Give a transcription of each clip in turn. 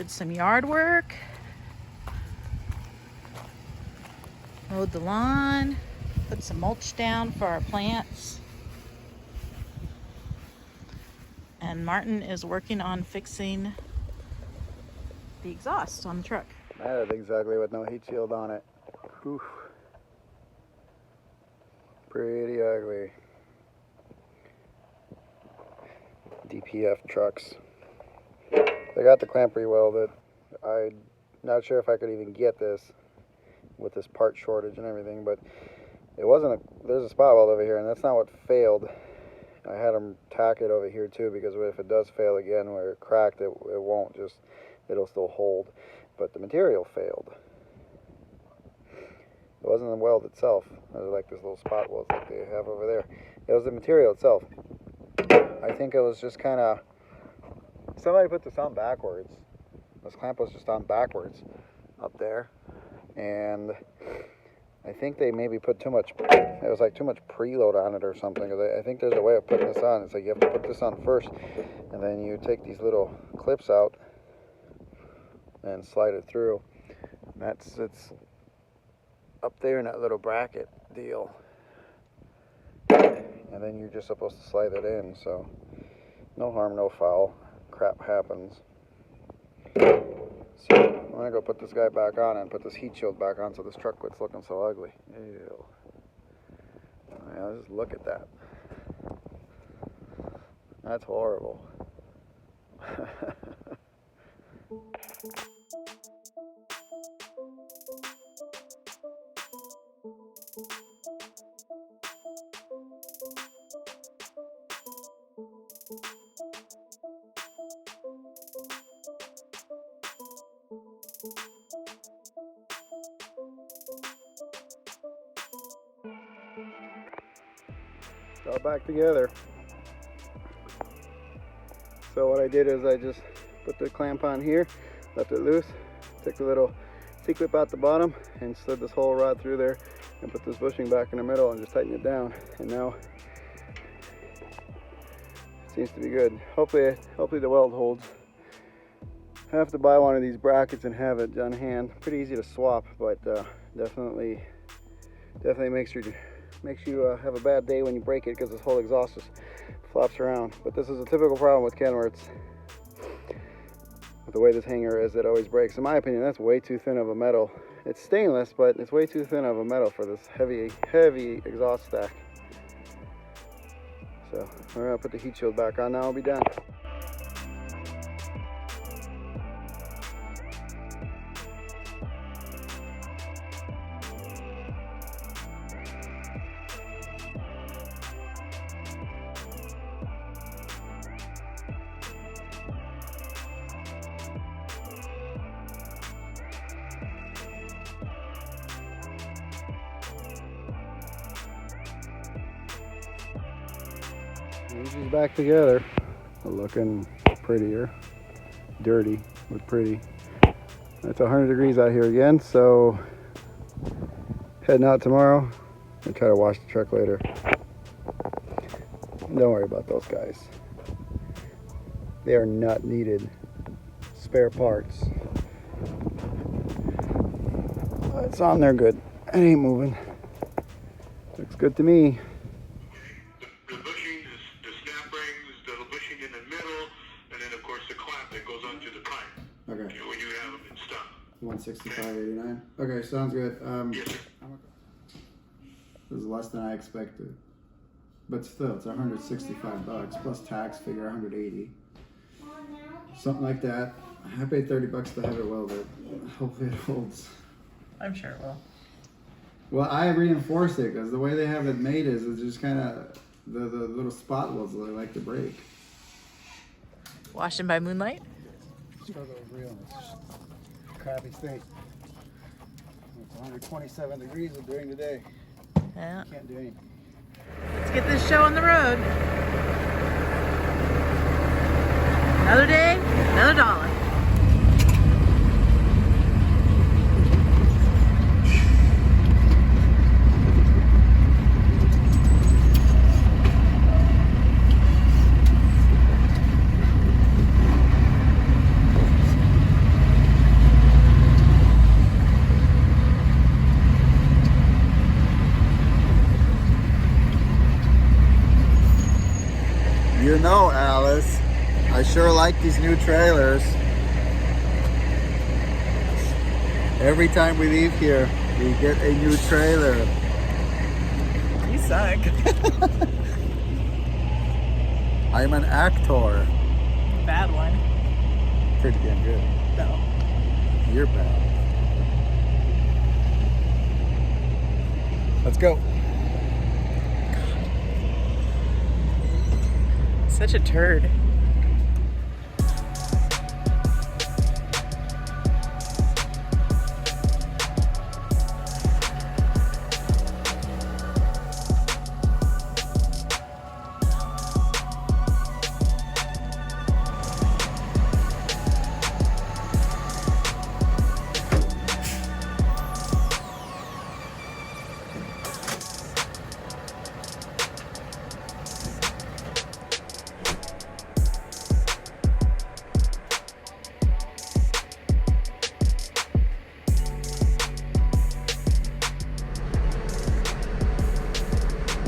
did some yard work. Mowed the lawn. Put some mulch down for our plants. And Martin is working on fixing the exhaust on the truck. That is exactly with no heat shield on it. Whew. Pretty ugly. DPF trucks. They got the clamp re-welded. I'm not sure if I could even get this with this part shortage and everything, but it wasn't there's a spot weld over here, and that's not what failed. I had them tack it over here too, because if it does fail again where it cracked, it won't just, it'll still hold. But the material failed. It wasn't the weld itself. It was like this little spot weld that they have over there. It was the material itself. I think it was just kind of, somebody put this on backwards. This clamp was just on backwards up there. And I think they maybe put too much, it was like too much preload on it or something. I think there's a way of putting this on. It's like you have to put this on first, and then you take these little clips out and slide it through. And it's up there in that little bracket deal. And then you're just supposed to slide it in, so no harm, no foul. Crap happens. So I'm gonna go put this guy back on and put this heat shield back on so this truck quits looking so ugly. Ew. Yeah, just look at that. That's horrible. It's all back together. So what I did is I just put the clamp on here, left it loose, took the little C-clip out the bottom and slid this whole rod through there and put this bushing back in the middle and just tighten it down. And now it seems to be good. Hopefully the weld holds. I have to buy one of these brackets and have it on hand. Pretty easy to swap, but definitely makes you have a bad day when you break it, because this whole exhaust just flops around. But this is a typical problem with Kenworths. With the way this hanger is, it always breaks. In my opinion, that's way too thin of a metal. It's stainless, but it's way too thin of a metal for this heavy exhaust stack. So we're gonna put the heat shield back on now. I'll be done. She's back together, looking prettier, dirty, but pretty. It's 100 degrees out here again, so heading out tomorrow. I'll try to wash the truck later. Don't worry about those guys. They are not needed spare parts. It's on there good. It ain't moving. Looks good to me. Okay. When you have them in stock. 165.89. Okay, sounds good. Yes, sir. This is less than I expected, but still, it's $165 plus tax. Figure 180, something like that. I paid $30 to have it welded. Hopefully, it holds. I'm sure it will. Well, I reinforced it because the way they have it made is it's just kind of the little spot welds that I like to break. Washing by moonlight. Struggle with realness. Crappy state. It's 127 degrees during the day. Yeah. Can't do anything. Let's get this show on the road. Another day, another dollar. sure like these new trailers. Every time we leave here, we get a new trailer. You suck. I'm an actor. Bad one. Pretty damn good. No. You're bad. Let's go. Such a turd.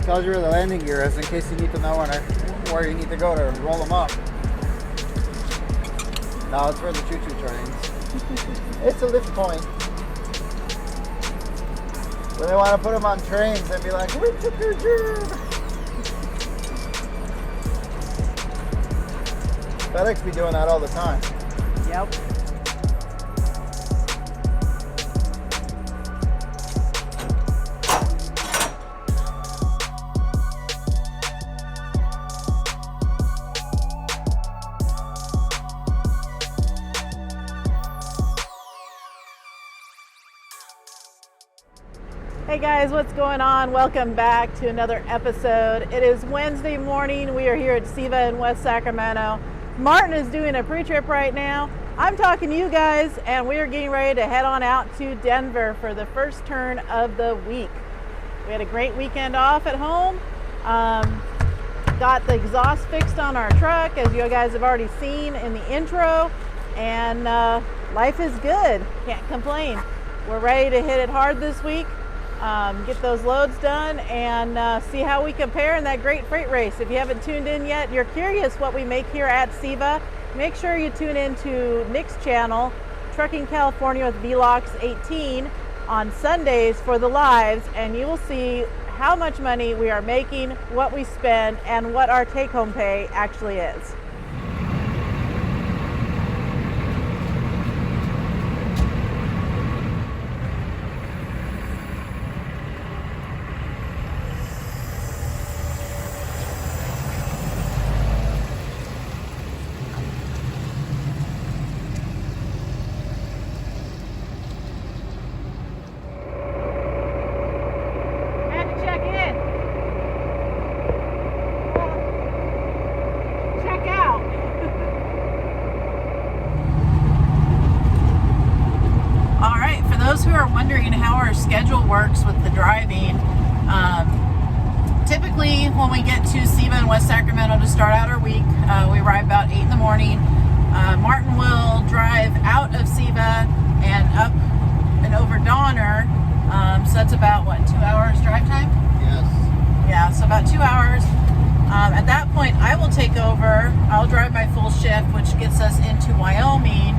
Tells you where the landing gear is in case you need to know where you need to go to roll them up. No, it's for the choo-choo trains. It's a lift point. When they want to put them on trains, they'd be like, we took your job. FedEx be doing that all the time. Yep. Hey guys, what's going on? Welcome back to another episode. It is Wednesday morning. We are here at SEVA in West Sacramento. Martin is doing a pre-trip right now. I'm talking to you guys, and we are getting ready to head on out to Denver for the first turn of the week. We had a great weekend off at home. Got the exhaust fixed on our truck, as you guys have already seen in the intro, and life is good. Can't complain. We're ready to hit it hard this week. Get those loads done and see how we compare in that great freight race. If you haven't tuned in yet, you're curious what we make here at SEVA, make sure you tune in to Nick's channel, Trucking California with Vlogs 18, on Sundays for the lives, and you will see how much money we are making, what we spend, and what our take-home pay actually is. Those who are wondering how our schedule works with the driving, typically when we get to SEVA in West Sacramento to start out our week, we arrive about 8 in the morning. Martin will drive out of SEVA and up and over Donner, so that's about, what, 2 hours drive time? Yes. Yeah, so about 2 hours. At that point, I will take over. I'll drive my full shift, which gets us into Wyoming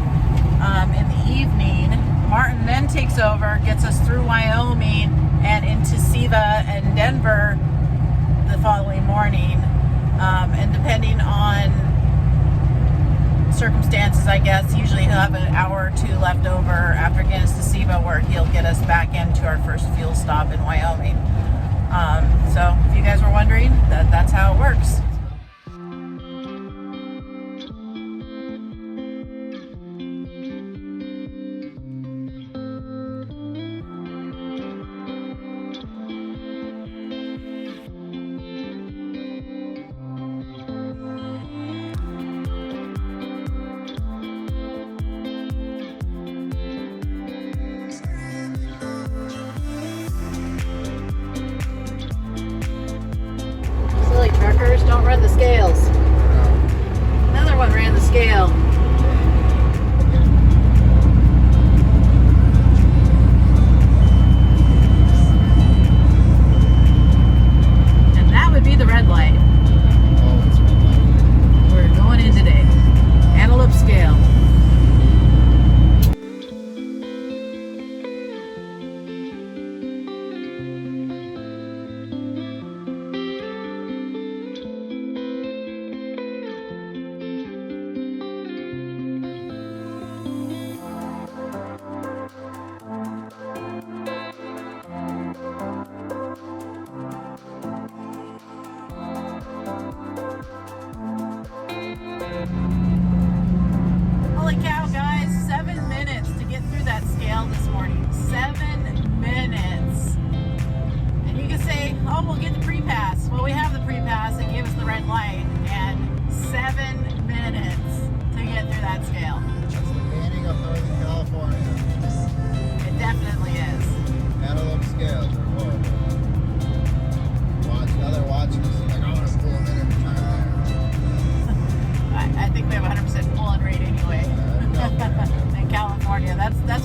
in the evening. Martin then takes over, gets us through Wyoming and into SEVA and Denver the following morning. And depending on circumstances, I guess, usually he'll have an hour or two left over after getting us to SEVA, where he'll get us back into our first fuel stop in Wyoming. So if you guys were wondering, that's how it works. Truckers, don't run the scales. Another one ran the scale. And that would be the red light. Oh, it's red light. We're going in today.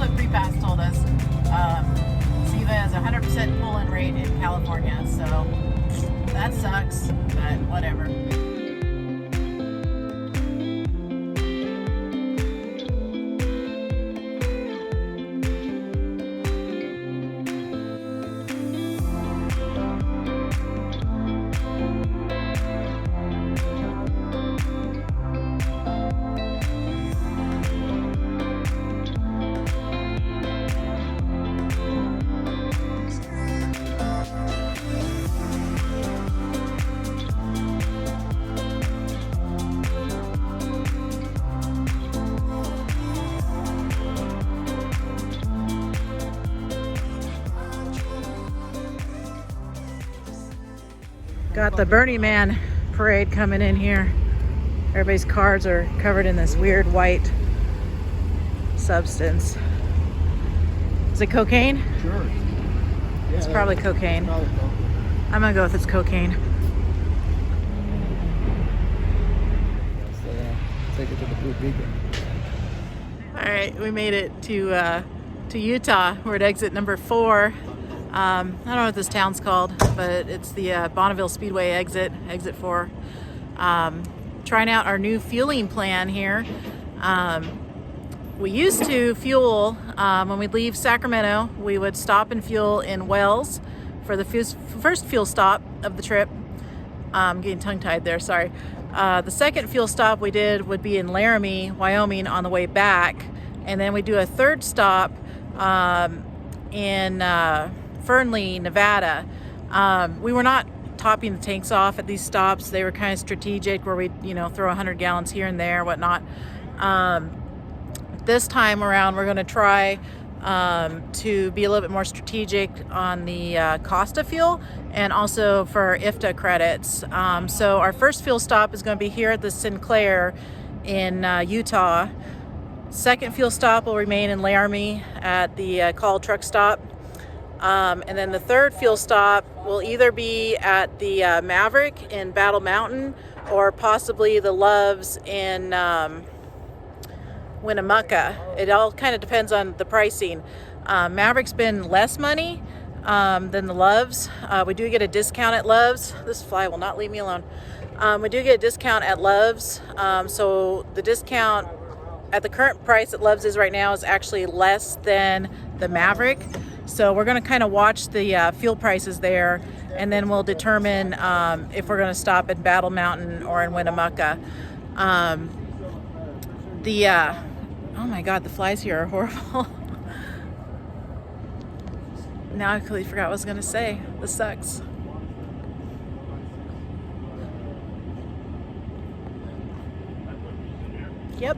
what Prepass told us. SEVA has 100% pull-in rate in California, so that sucks, but whatever. Got the Burning Man parade coming in here. Everybody's cars are covered in this weird white substance. Is it cocaine? Sure. Yeah, It's probably cocaine. Probably cocaine. I'm gonna go with it's cocaine. So, take it to the Blue Beacon. All right, we made it to Utah. We're at exit number 4. I don't know what this town's called, but it's the Bonneville Speedway exit 4. Trying out our new fueling plan here. We used to fuel when we'd leave Sacramento. We would stop and fuel in Wells for the first fuel stop of the trip. I'm getting tongue-tied there, sorry. The second fuel stop we did would be in Laramie, Wyoming on the way back. And then we do a third stop in Fernley, Nevada. We were not topping the tanks off at these stops. They were kind of strategic where we'd, throw 100 gallons here and there, whatnot. This time around, we're going to try to be a little bit more strategic on the cost of fuel and also for IFTA credits. So our first fuel stop is going to be here at the Sinclair in Utah. Second fuel stop will remain in Laramie at the Call Truck Stop. And then the third fuel stop will either be at the Maverick in Battle Mountain or possibly the Loves in Winnemucca. It all kind of depends on the pricing. Maverick's been less money than the Loves. We do get a discount at Loves. This fly will not leave me alone. We do get a discount at Loves. So the discount at the current price at Loves is right now is actually less than the Maverick. So we're going to kind of watch the fuel prices there, and then we'll determine if we're going to stop in Battle Mountain or in Winnemucca. Oh my God, the flies here are horrible. Now I completely forgot what I was going to say. This sucks. Yep.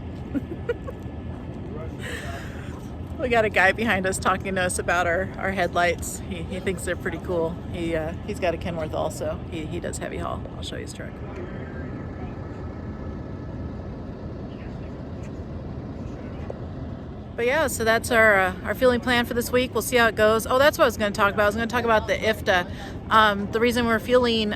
We got a guy behind us talking to us about our headlights. He thinks they're pretty cool. He's got a Kenworth also. He does heavy haul. I'll show you his truck. But yeah, so that's our fueling plan for this week. We'll see how it goes. Oh, that's what I was going to talk about. I was going to talk about the IFTA. The reason we're fueling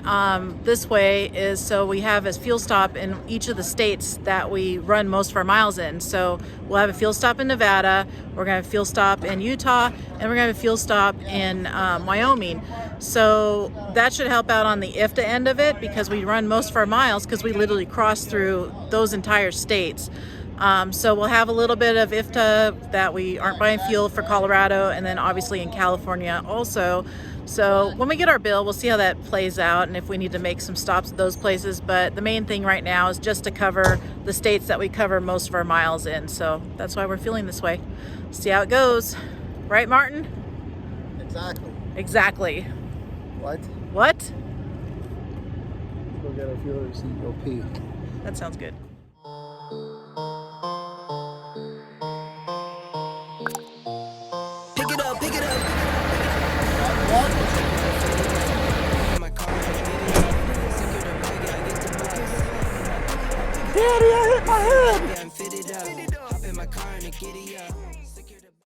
this way is so we have a fuel stop in each of the states that we run most of our miles in. So we'll have a fuel stop in Nevada, we're going to have a fuel stop in Utah, and we're going to have a fuel stop in Wyoming. So that should help out on the IFTA end of it because we run most of our miles because we literally cross through those entire states. So we'll have a little bit of IFTA that we aren't buying fuel for Colorado, and then obviously in California also. So when we get our bill, we'll see how that plays out and if we need to make some stops at those places. But the main thing right now is just to cover the states that we cover most of our miles in. So that's why we're feeling this way. See how it goes. Right, Martin? Exactly. Exactly. What? What? Go get our fuelers and go pee. That sounds good. Pick it up, pick it up. Daddy, I hit my head! Yeah, I'm fitted up. Hop in my car and a giddy up.